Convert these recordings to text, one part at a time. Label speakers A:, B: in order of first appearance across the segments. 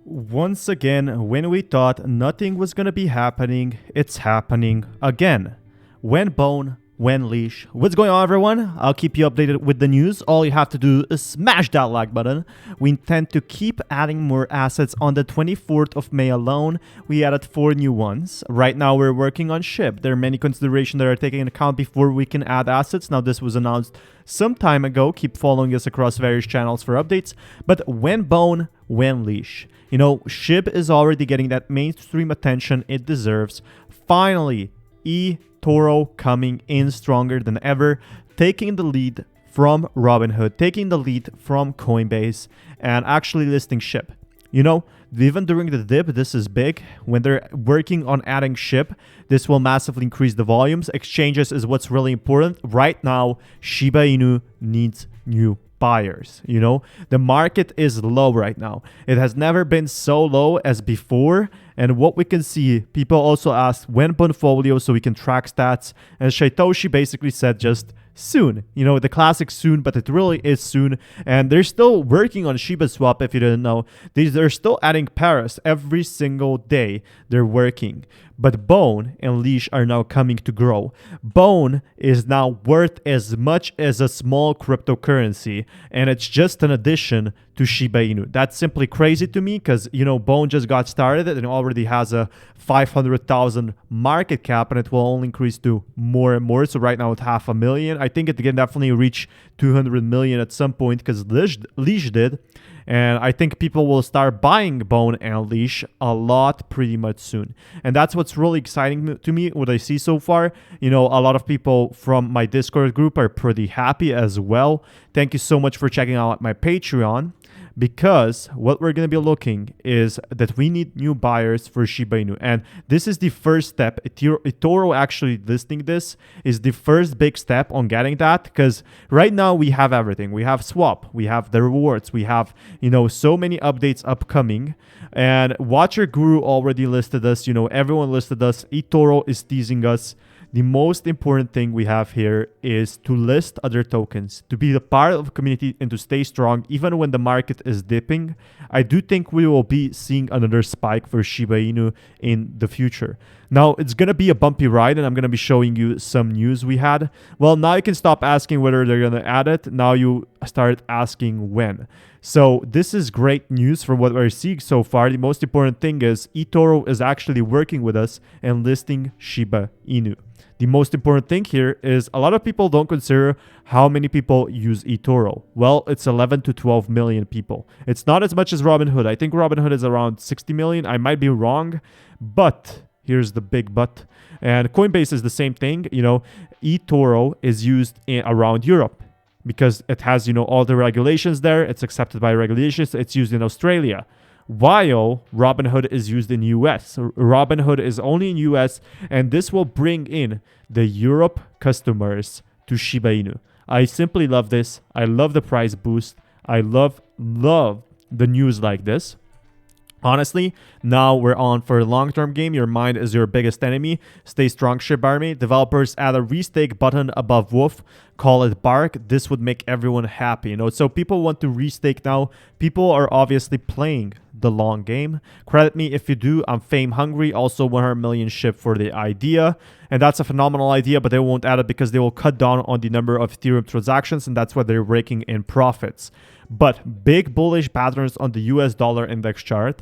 A: Once again, when we thought nothing was gonna be happening, it's happening again. When bone, when leash. What's going on, everyone? I'll keep you updated with the news. All you have to do is smash that like button. We intend to keep adding more assets. On the 24th of May alone, we added 4 new ones. Right now, we're working on SHIB. There are many considerations that are taken into account before we can add assets. Now, this was announced some time ago. Keep following us across various channels for updates. But when bone, when leash. You know, SHIB is already getting that mainstream attention it deserves. Finally, eToro coming in stronger than ever, taking the lead from Robinhood, taking the lead from Coinbase, and actually listing SHIB. You know, even during the dip, this is big. When they're working on adding SHIB, this will massively increase the volumes. Exchanges is what's really important. Right now, Shiba Inu needs new buyers. You know, the market is low right now. It has never been so low as before. And what we can see, people also asked when portfolio so we can track stats. And Satoshi basically said just soon. You know, the classic soon, but it really is soon. And they're still working on Shiba Swap, if you didn't know. They're still adding pairs every single day. They're working. But Bone and Leash are now coming to grow. Bone is now worth as much as a small cryptocurrency, and it's just an addition to Shiba Inu. That's simply crazy to me because, you know, Bone just got started and already has a 500,000 market cap, and it will only increase to more and more. So right now it's 500,000. I think it can definitely reach 200 million at some point because Leash did. And I think people will start buying Bone and Leash a lot pretty much soon. And that's what's really exciting to me, what I see so far. You know, a lot of people from my Discord group are pretty happy as well. Thank you so much for checking out my Patreon. Because what we're going to be looking is that we need new buyers for Shiba Inu. And this is the first step. eToro actually listing this is the first big step on getting that. Because right now we have everything. We have swap. We have the rewards. We have, you know, so many updates upcoming. And Watcher Guru already listed us. You know, everyone listed us. eToro is teasing us. The most important thing we have here is to list other tokens, to be the part of a community and to stay strong even when the market is dipping. I do think we will be seeing another spike for Shiba Inu in the future. Now, it's going to be a bumpy ride, and I'm going to be showing you some news we had. Well, now you can stop asking whether they're going to add it. Now you start asking when. So this is great news from what we're seeing so far. The most important thing is eToro is actually working with us and listing Shiba Inu. The most important thing here is a lot of people don't consider how many people use eToro. Well, it's 11 to 12 million people. It's not as much as Robinhood. I think Robinhood is around 60 million. I might be wrong, but here's the big but. And Coinbase is the same thing. You know, eToro is used around Europe because it has, you know, all the regulations there. It's accepted by regulations. It's used in Australia. While Robinhood is used in US. Robinhood is only in US, and this will bring in the Europe customers to Shiba Inu. I simply love this. I love the price boost. I love the news like this. Honestly, now we're on for a long-term game. Your mind is your biggest enemy. Stay strong, SHIB Army. Developers add a restake button above Wolf. Call it Bark. This would make everyone happy. You know, so people want to restake now. People are obviously playing the long game. Credit me if you do. I'm fame hungry. Also 100 million SHIB for the idea. And that's a phenomenal idea, but they won't add it because they will cut down on the number of Ethereum transactions, and that's why they're raking in profits. But big bullish patterns on the US dollar index chart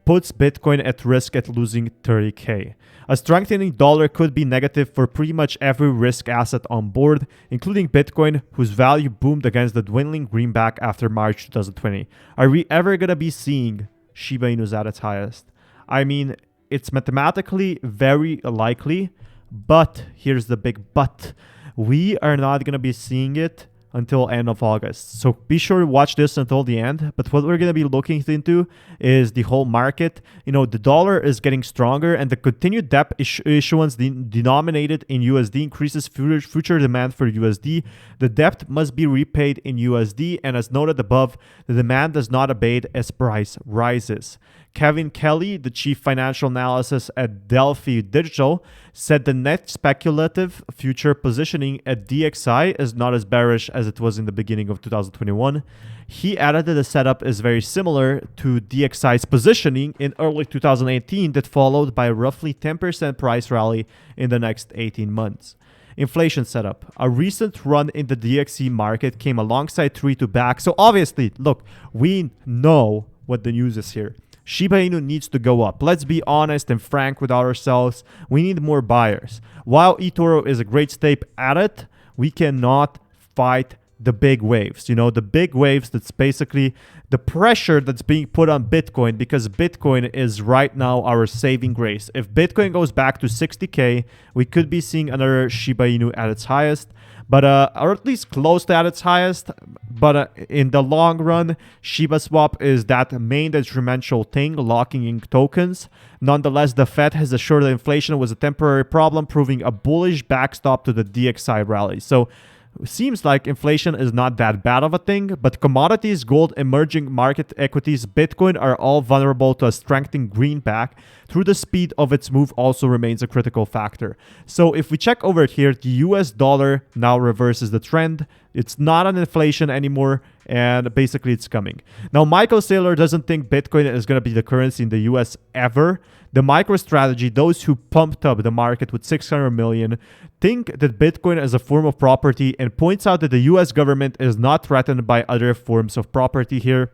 A: puts Bitcoin at risk at losing 30K. A strengthening dollar could be negative for pretty much every risk asset on board, including Bitcoin, whose value boomed against the dwindling greenback after March 2020. Are we ever going to be seeing Shiba Inu at its highest? I mean, it's mathematically very likely, but here's the big but. We are not going to be seeing it until end of August. So be sure to watch this until the end. But what we're going to be looking into is the whole market. You know, the dollar is getting stronger, and the continued debt issuance denominated in USD increases future demand for USD. The debt must be repaid in USD, and as noted above, the demand does not abate as price rises. Kevin Kelly, the chief financial analyst at Delphi Digital, said the net speculative future positioning at DXY is not as bearish as it was in the beginning of 2021. He added that the setup is very similar to DXI's positioning in early 2018 that followed by a roughly 10% price rally in the next 18 months. Inflation setup. A recent run in the DXY market came alongside 3-2 back. So obviously, look, we know what the news is here. Shiba Inu needs to go up. Let's be honest and frank with ourselves. We need more buyers. While eToro is a great step at it, we cannot fight the big waves. You know, the big waves, that's basically the pressure that's being put on Bitcoin, because Bitcoin is right now our saving grace. If Bitcoin goes back to 60K, we could be seeing another Shiba Inu at its highest, but or at least close to at its highest. But in the long run, Shiba Swap is that main detrimental thing, locking in tokens. Nonetheless, the Fed has assured that inflation was a temporary problem, proving a bullish backstop to the DXY rally. So seems like inflation is not that bad of a thing, but commodities, gold, emerging market equities, Bitcoin are all vulnerable to a strengthening greenback. Through the speed of its move also remains a critical factor. So if we check over here, the US dollar now reverses the trend. It's not an inflation anymore, and basically it's coming. Now, Michael Saylor doesn't think Bitcoin is going to be the currency in the US ever. The MicroStrategy, those who pumped up the market with 600 million, think that Bitcoin is a form of property and points out that the US government is not threatened by other forms of property here.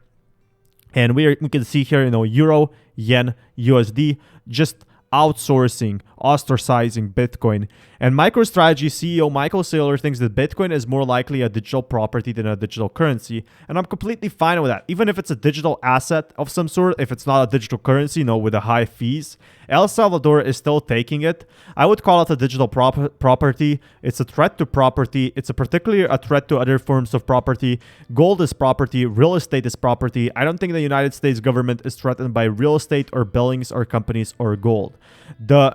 A: And we can see here, you know, Euro, Yen, USD, just outsourcing, ostracizing Bitcoin. And MicroStrategy CEO Michael Saylor thinks that Bitcoin is more likely a digital property than a digital currency. And I'm completely fine with that. Even if it's a digital asset of some sort, if it's not a digital currency, you know, with the high fees, El Salvador is still taking it. I would call it a digital property. It's a threat to property. It's particularly a threat to other forms of property. Gold is property. Real estate is property. I don't think the United States government is threatened by real estate or buildings or companies or gold.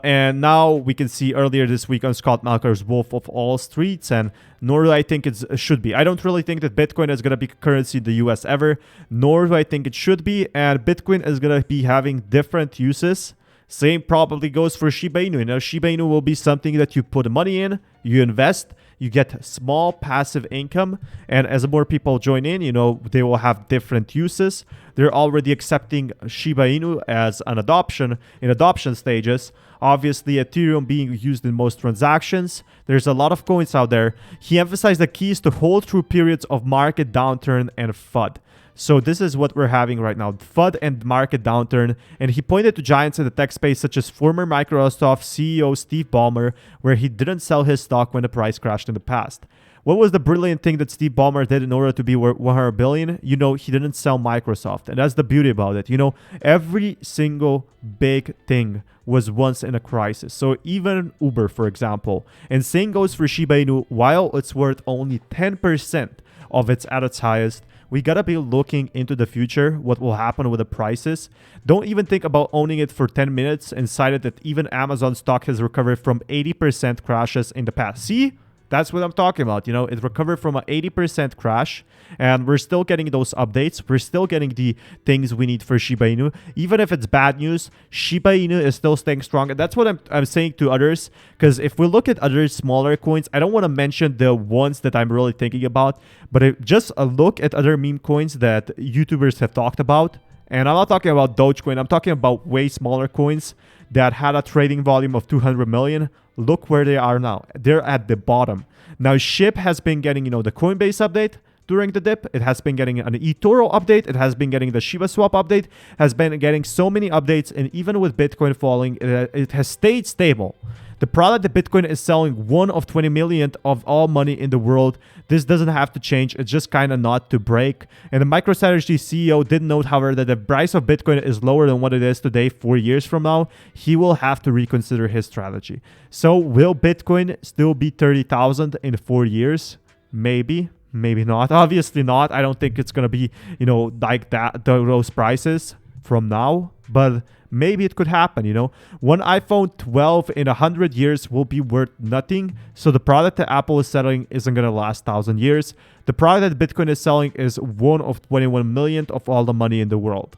A: And now we can see earlier this week on Scott Malker's Wolf of All Streets, and nor do I think it should be. I don't really think that Bitcoin is going to be currency in the US ever, nor do I think it should be, and Bitcoin is going to be having different uses. Same probably goes for Shiba Inu. You know, Shiba Inu will be something that you put money in, you invest, you get small passive income, and as more people join in, you know, they will have different uses. They're already accepting Shiba Inu as an adoption in adoption stages. Obviously, Ethereum being used in most transactions. There's a lot of coins out there. He emphasized the key is to hold through periods of market downturn and FUD. So this is what we're having right now, FUD and market downturn. And he pointed to giants in the tech space such as former Microsoft CEO Steve Ballmer, where he didn't sell his stock when the price crashed in the past. What was the brilliant thing that Steve Ballmer did in order to be worth 100 billion? You know, he didn't sell Microsoft. And that's the beauty about it. You know, every single big thing was once in a crisis. So even Uber, for example. And same goes for Shiba Inu. While it's worth only 10% of its at its highest, we gotta be looking into the future, what will happen with the prices. Don't even think about owning it for 10 minutes and cited that even Amazon stock has recovered from 80% crashes in the past. See? That's what I'm talking about. You know, it recovered from an 80% crash, and we're still getting those updates. We're still getting the things we need for Shiba Inu. Even if it's bad news, Shiba Inu is still staying strong. And that's what I'm saying to others, because if we look at other smaller coins, I don't want to mention the ones that I'm really thinking about, but just a look at other meme coins that YouTubers have talked about. And I'm not talking about Dogecoin. I'm talking about way smaller coins that had a trading volume of 200 million. Look where they are now. They're at the bottom. Now, SHIB has been getting, you know, the Coinbase update during the dip. It has been getting an eToro update. It has been getting the Shiba Swap update. Has been getting so many updates. And even with Bitcoin falling, it has stayed stable. The product that Bitcoin is selling, 1 of 20 million of all money in the world. This doesn't have to change. It's just kind of not to break. And the MicroStrategy CEO did note, however, that the price of Bitcoin is lower than what it is today 4 years from now. He will have to reconsider his strategy. So will Bitcoin still be 30,000 in 4 years? Maybe. Maybe not. Obviously not. I don't think it's going to be, you know, like that, those prices from now. But maybe it could happen, you know. One iPhone 12 in 100 years will be worth nothing. So the product that Apple is selling isn't going to last 1,000 years. The product that Bitcoin is selling is 1 of 21 million of all the money in the world.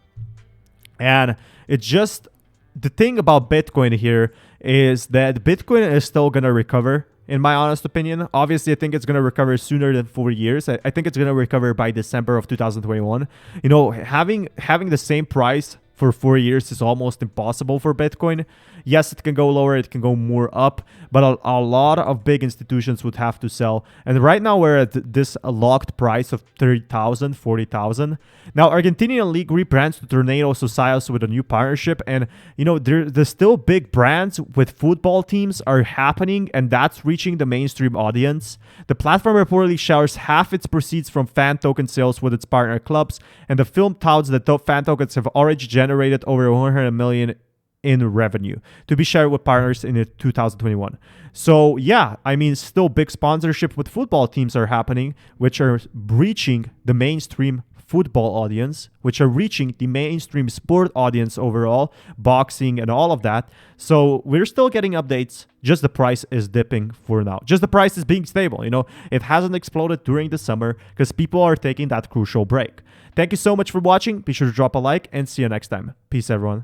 A: And it's just, the thing about Bitcoin here is that Bitcoin is still going to recover. in my honest opinion. Obviously, I think it's going to recover sooner than 4 years. I think it's going to recover by December of 2021. You know, having the same price for 4 years is almost impossible for Bitcoin. Yes, it can go lower, it can go more up, but a lot of big institutions would have to sell. And right now we're at this locked price of 30,000, 40,000. Now, Argentinian League rebrands to Tornado Socios with a new partnership. And, you know, there's still big brands with football teams are happening, and that's reaching the mainstream audience. The platform reportedly shares half its proceeds from fan token sales with its partner clubs, and the film touts that fan tokens have already generated over 100 million in revenue to be shared with partners in 2021. So yeah, I mean, still big sponsorship with football teams are happening, which are reaching the mainstream football audience, which are reaching the mainstream sport audience overall, boxing and all of that. So we're still getting updates. Just the price is dipping for now. Just the price is being stable. You know, it hasn't exploded during the summer because people are taking that crucial break. Thank you so much for watching. Be sure to drop a like and see you next time. Peace, everyone.